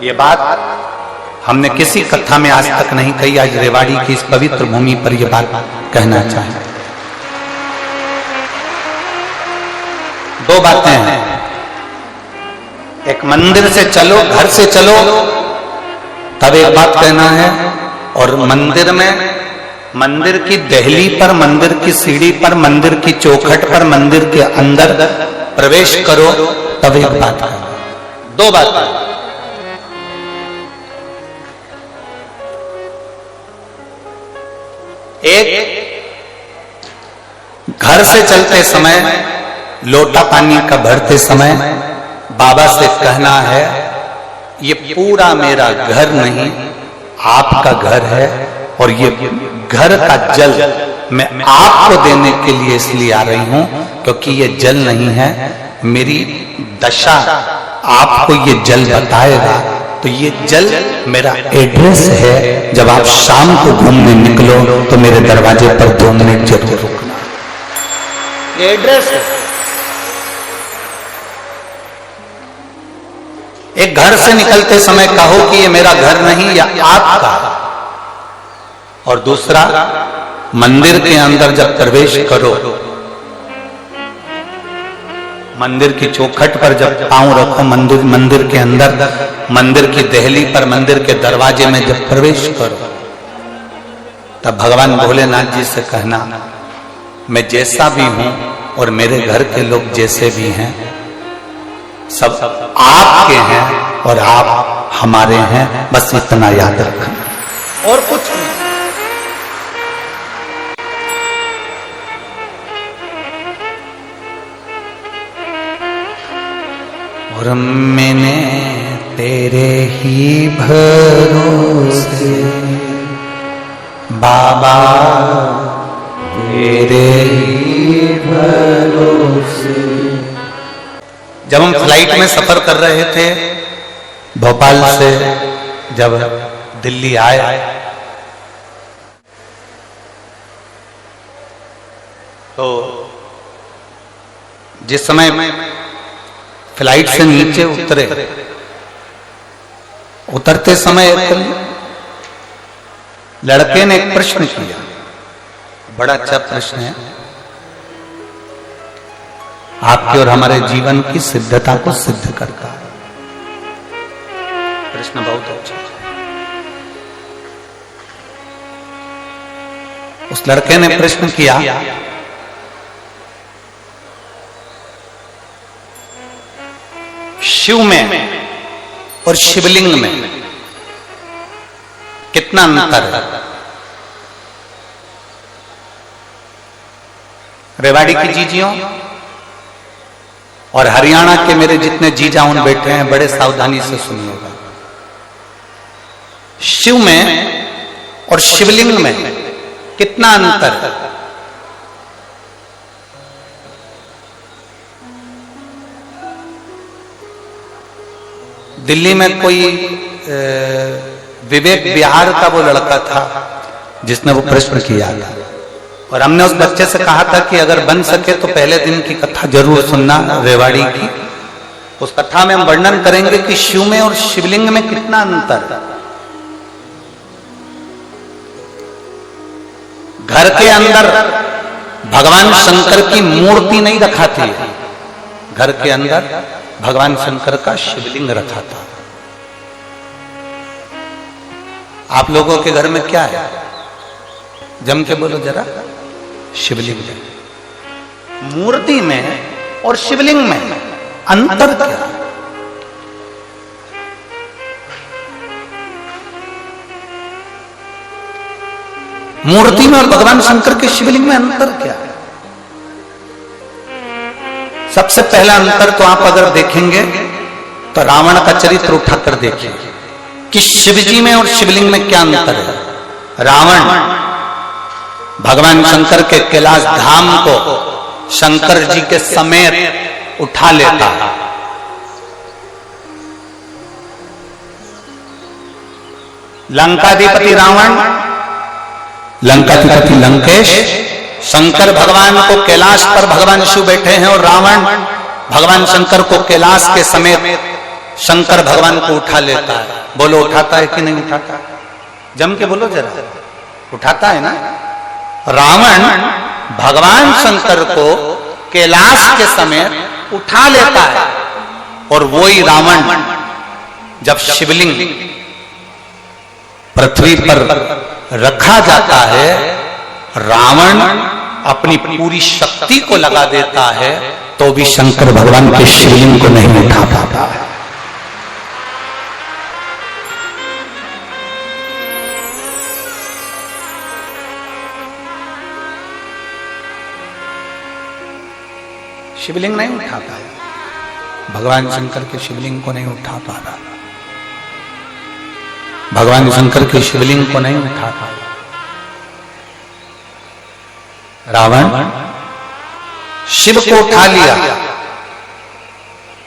ये बात हमने किसी कथा में आज तक नहीं कही, आज रेवाड़ी की इस पवित्र भूमि पर यह बात कहना चाहें। दो बातें हैं, एक मंदिर से चलो, घर से चलो तब एक बात कहना है, और मंदिर में, मंदिर की दहली पर, मंदिर की सीढ़ी पर, मंदिर की चौखट पर, मंदिर के अंदर प्रवेश करो तब एक बात कहना। दो बात। एक, घर से चलते समय, लोटा पानी का भरते समय बाबा से कहना है, ये पूरा मेरा घर नहीं, आपका घर है, और ये घर का जल मैं आपको देने के लिए इसलिए आ रही हूं क्योंकि ये जल नहीं है, मेरी दशा आपको ये जल बताएगा। तो ये जल मेरा एड्रेस है, जब आप शाम को घूमने निकलो तो मेरे दरवाजे पर 2 मिनट जरूर रुकना। ये एड्रेस है। एक घर से निकलते समय कहो कि ये मेरा घर नहीं, या आपका। और दूसरा, मंदिर के अंदर जब प्रवेश करो, मंदिर की चौखट पर जब पांव रखो, मंदिर के अंदर, मंदिर की दहली पर, मंदिर के दरवाजे में जब प्रवेश करो, तब भगवान भोलेनाथ जी से कहना, मैं जैसा भी हूं और मेरे घर के लोग जैसे भी हैं, सब आपके हैं और आप हमारे हैं, बस इतना याद रखना और कुछ नहीं। और मैंने तेरे ही भरोसे बाबा, तेरे ही भरोसे। जब हम फ्लाइट में सफर कर रहे थे, भोपाल से जब दिल्ली आए, तो जिस समय फ्लाइट से नीचे उतरते समय एक लड़के ने एक प्रश्न किया, बड़ा अच्छा प्रश्न है, आपके और हमारे जीवन की सिद्धता को सिद्ध करता है। प्रश्न बहुत अच्छा है। उस लड़के ने प्रश्न किया, शिव में और शिवलिंग में कितना अंतर है? रेवाड़ी की जीजियों और हरियाणा के मेरे जितने जीजाउन बैठे हैं, बड़े सावधानी से सुनिएगा। शिव में और शिवलिंग में कितना अंतर है? दिल्ली में कोई विवेक बिहार का वो लड़का था जिसने वो प्रश्न किया था, और हमने उस बच्चे से कहा था कि अगर बन सके तो पहले दिन की कथा जरूर सुनना रेवाड़ी की। उस कथा में हम वर्णन करेंगे कि शिव में और शिवलिंग में कितना अंतर है। घर के अंदर भगवान शंकर की मूर्ति नहीं रखा थी, घर के अंदर भगवान शंकर का शिवलिंग रखा था। आप लोगों के घर में क्या है? जम के बोलो जरा। शिवलिंग है। मूर्ति में और शिवलिंग में अंतर क्या है? मूर्ति में और भगवान शंकर के शिवलिंग में अंतर क्या है? सबसे पहला अंतर तो आप अगर देखेंगे तो रावण का चरित्र उठाकर देखिए कि शिवजी में और शिवलिंग में क्या अंतर है। रावण भगवान शंकर के कैलाश धाम को शंकर जी के समेत उठा लेता है। लंकाधिपति रावण, लंकाधिपति लंकेश, शंकर भगवान को कैलाश पर भगवान शिव बैठे हैं और रावण भगवान शंकर को कैलाश के समेत शंकर भगवान को उठा लेता है। बोलो उठाता है कि नहीं उठाता? जम के बोलो जरा, उठाता है ना? रावण भगवान शंकर को कैलाश के समय उठा लेता है, और वही रावण जब शिवलिंग पृथ्वी पर रखा जाता है, रावण अपनी पूरी शक्ति को लगा देता है, तो भी शंकर भगवान के शिवलिंग को नहीं उठा पाता है। शिवलिंग नहीं उठा पाया, भगवान शंकर के शिवलिंग को नहीं उठा पाया, भगवान शंकर के शिवलिंग को नहीं उठा पाया। रावण शिव को उठा लिया,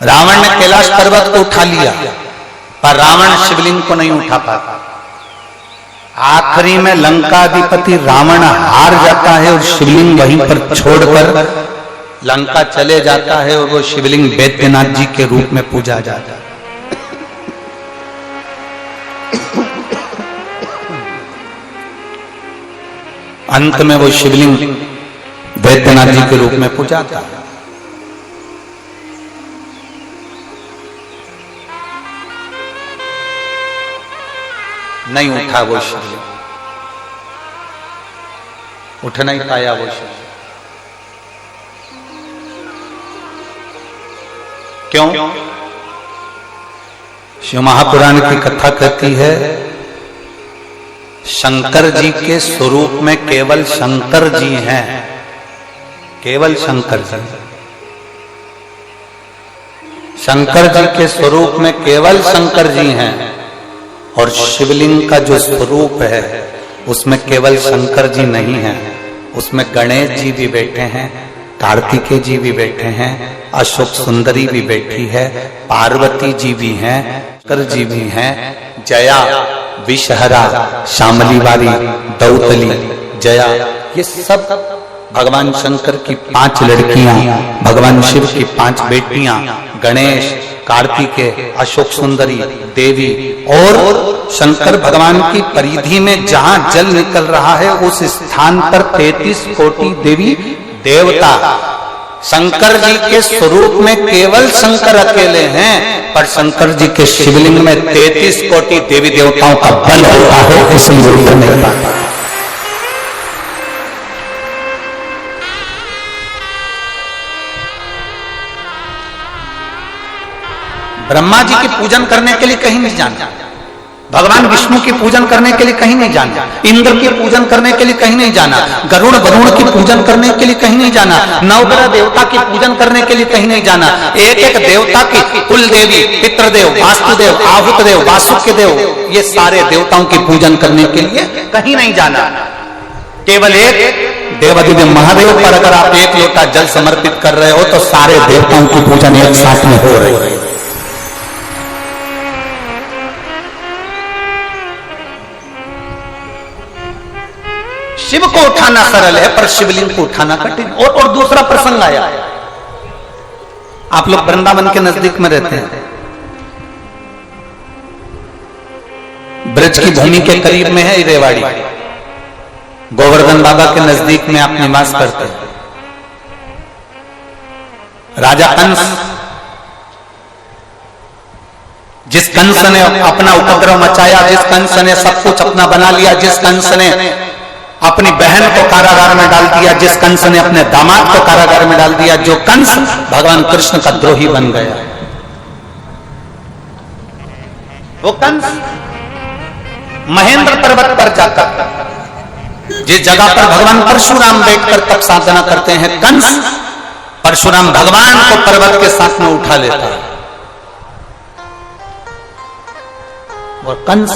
रावण ने कैलाश पर्वत को उठा लिया, पर रावण शिवलिंग को नहीं उठा पाता। आखिरी में लंकाधिपति रावण हार जाता है और शिवलिंग वहीं पर छोड़कर लंका चले जाता है, और वो शिवलिंग वैद्यनाथ जी के रूप में पूजा जाता है। अंत में वो शिवलिंग वैद्यनाथ जी के रूप में पूजा जाता है। नहीं उठा वो शिवलिंग, उठ नहीं पाया वो शिवलिंग। क्यों? शिव महापुराण की कथा कहती है, शंकर जी के स्वरूप में केवल शंकर जी हैं, केवल शंकर जी। शंकर जी के स्वरूप में केवल शंकर जी हैं, और शिवलिंग का जो स्वरूप है उसमें केवल शंकर जी नहीं है, उसमें गणेश जी भी बैठे हैं, कार्तिकेय जी भी बैठे हैं, अशोक सुंदरी भी बैठी है, पार्वती जी भी हैं, शंकर जी भी हैं, जया, विषहरा, शामली वाली, दौतली, जया, ये सब भगवान शंकर की 5 लड़कियां, भगवान शिव की 5 बेटियां, गणेश, कार्तिकेय, अशोक सुंदरी, देवी, और शंकर भगवान की परिधि में जहां जल निकल रहा है उस स्थान पर 33 कोटि देवी देवता। शंकर जी के स्वरूप में केवल शंकर अकेले हैं, पर शंकर जी के शिवलिंग में 33 कोटि देवी देवताओं का बल होता है, इसलिए उठ नहीं पाता। ब्रह्मा जी की पूजन करने के लिए कहीं नहीं जाना, भगवान विष्णु की पूजन करने के लिए कहीं नहीं जाना, इंद्र की पूजन करने के लिए कहीं नहीं जाना, गरुड़ वरुण की पूजन करने के लिए कहीं नहीं जाना, नवग्रह देवता की पूजन करने के लिए कहीं नहीं जाना। एक एक देवता की कुल देवी, पितृदेव, वास्तुदेव, आहुतदेव, वासुदेव, ये सारे देवताओं की पूजन करने के लिए कहीं नहीं जाना। केवल एक देवादिदेव महादेव पर अगर आप एक लोटा जल समर्पित कर रहे हो तो सारे देवताओं की पूजन एक साथ में हो रही है। शिव को उठाना सरल है, पर शिवलिंग को उठाना कठिन। और दूसरा प्रसंग आया, आप लोग वृंदावन के नजदीक में रहते हैं, ब्रज की भूमि के करीब में है रेवाड़ी, गोवर्धन बाबा के नजदीक में आप निवास करते हैं। राजा कंस, जिस कंस ने अपना उपद्रव मचाया, जिस कंस ने सब कुछ अपना बना लिया, जिस कंस ने अपनी बहन को कारागार में डाल दिया, जिस कंस ने अपने दामाद को कारागार में डाल दिया, जो कंस भगवान कृष्ण का द्रोही बन गया, वो कंस महेंद्र पर्वत पर जाकर, जिस जगह पर भगवान परशुराम बैठकर तप साधना करते हैं, कंस परशुराम भगवान को पर्वत के साथ में उठा लेता है। और कंस,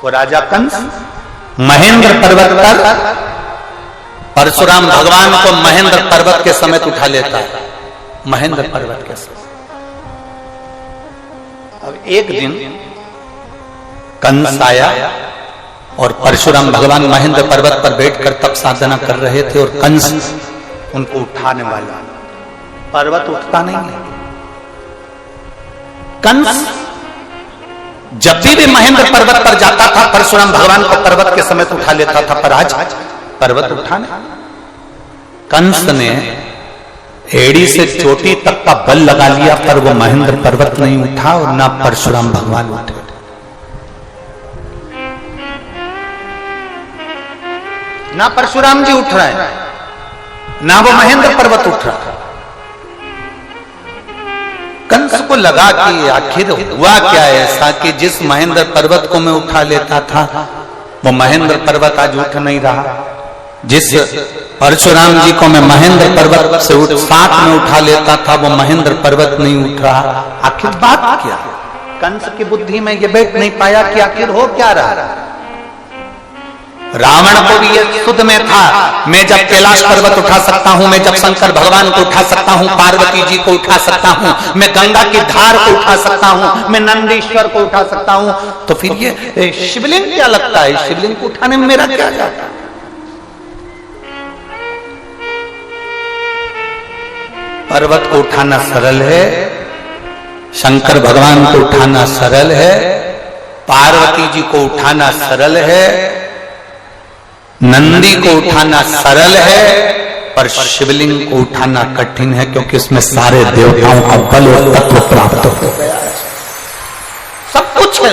वो राजा कंस महेंद्र पर्वत पर परशुराम भगवान को महेंद्र पर्वत के समेत उठा लेता है, महेंद्र पर्वत के समेत। अब एक दिन कंस आया और परशुराम भगवान महेंद्र पर्वत पर बैठकर तप साधना कर रहे थे, और कंस उनको उठाने वाला, पर्वत उठता नहीं है, कंस जब भी महेंद्र पर्वत पर जाता था, परशुराम भगवान को पर्वत के समेत उठा लेता था, पर आज पर्वत उठाने कंस ने एड़ी से चोटी तक का बल लगा लिया, पर वो महेंद्र पर्वत नहीं उठा और ना परशुराम भगवान उठे। ना परशुराम जी उठ रहे हैं, ना वो महेंद्र पर्वत उठ रहा है। कंस को लगा कि आखिर हुआ क्या ऐसा कि जिस महेंद्र पर्वत को मैं उठा लेता था, वो महेंद्र पर्वत आज उठ नहीं रहा। जिस परशुराम जी को मैं महेंद्र पर्वत से साथ में उठा लेता था, वो महेंद्र पर्वत नहीं उठ रहा। आखिर बात क्या? कंस की बुद्धि में ये बैठ नहीं पाया कि आखिर हो क्या रहा। रावण को भी ये सुध में था, मैं जब कैलाश पर्वत उठा सकता हूं, मैं जब शंकर भगवान को उठा सकता हूं, पार्वती जी को उठा सकता हूं, मैं गंगा की धार को उठा सकता हूं, मैं नंदीश्वर को उठा सकता हूं, तो फिर ये शिवलिंग क्या लगता है? शिवलिंग को उठाने में मेरा क्या जाता है? पर्वत को उठाना सरल है, शंकर भगवान को उठाना सरल है, पार्वती जी को उठाना सरल है, नंदी को उठाना सरल है, पर शिवलिंग को उठाना कठिन है, क्योंकि इसमें सारे देवताओं का बल और तत्व प्राप्त हो गया है। सब कुछ है।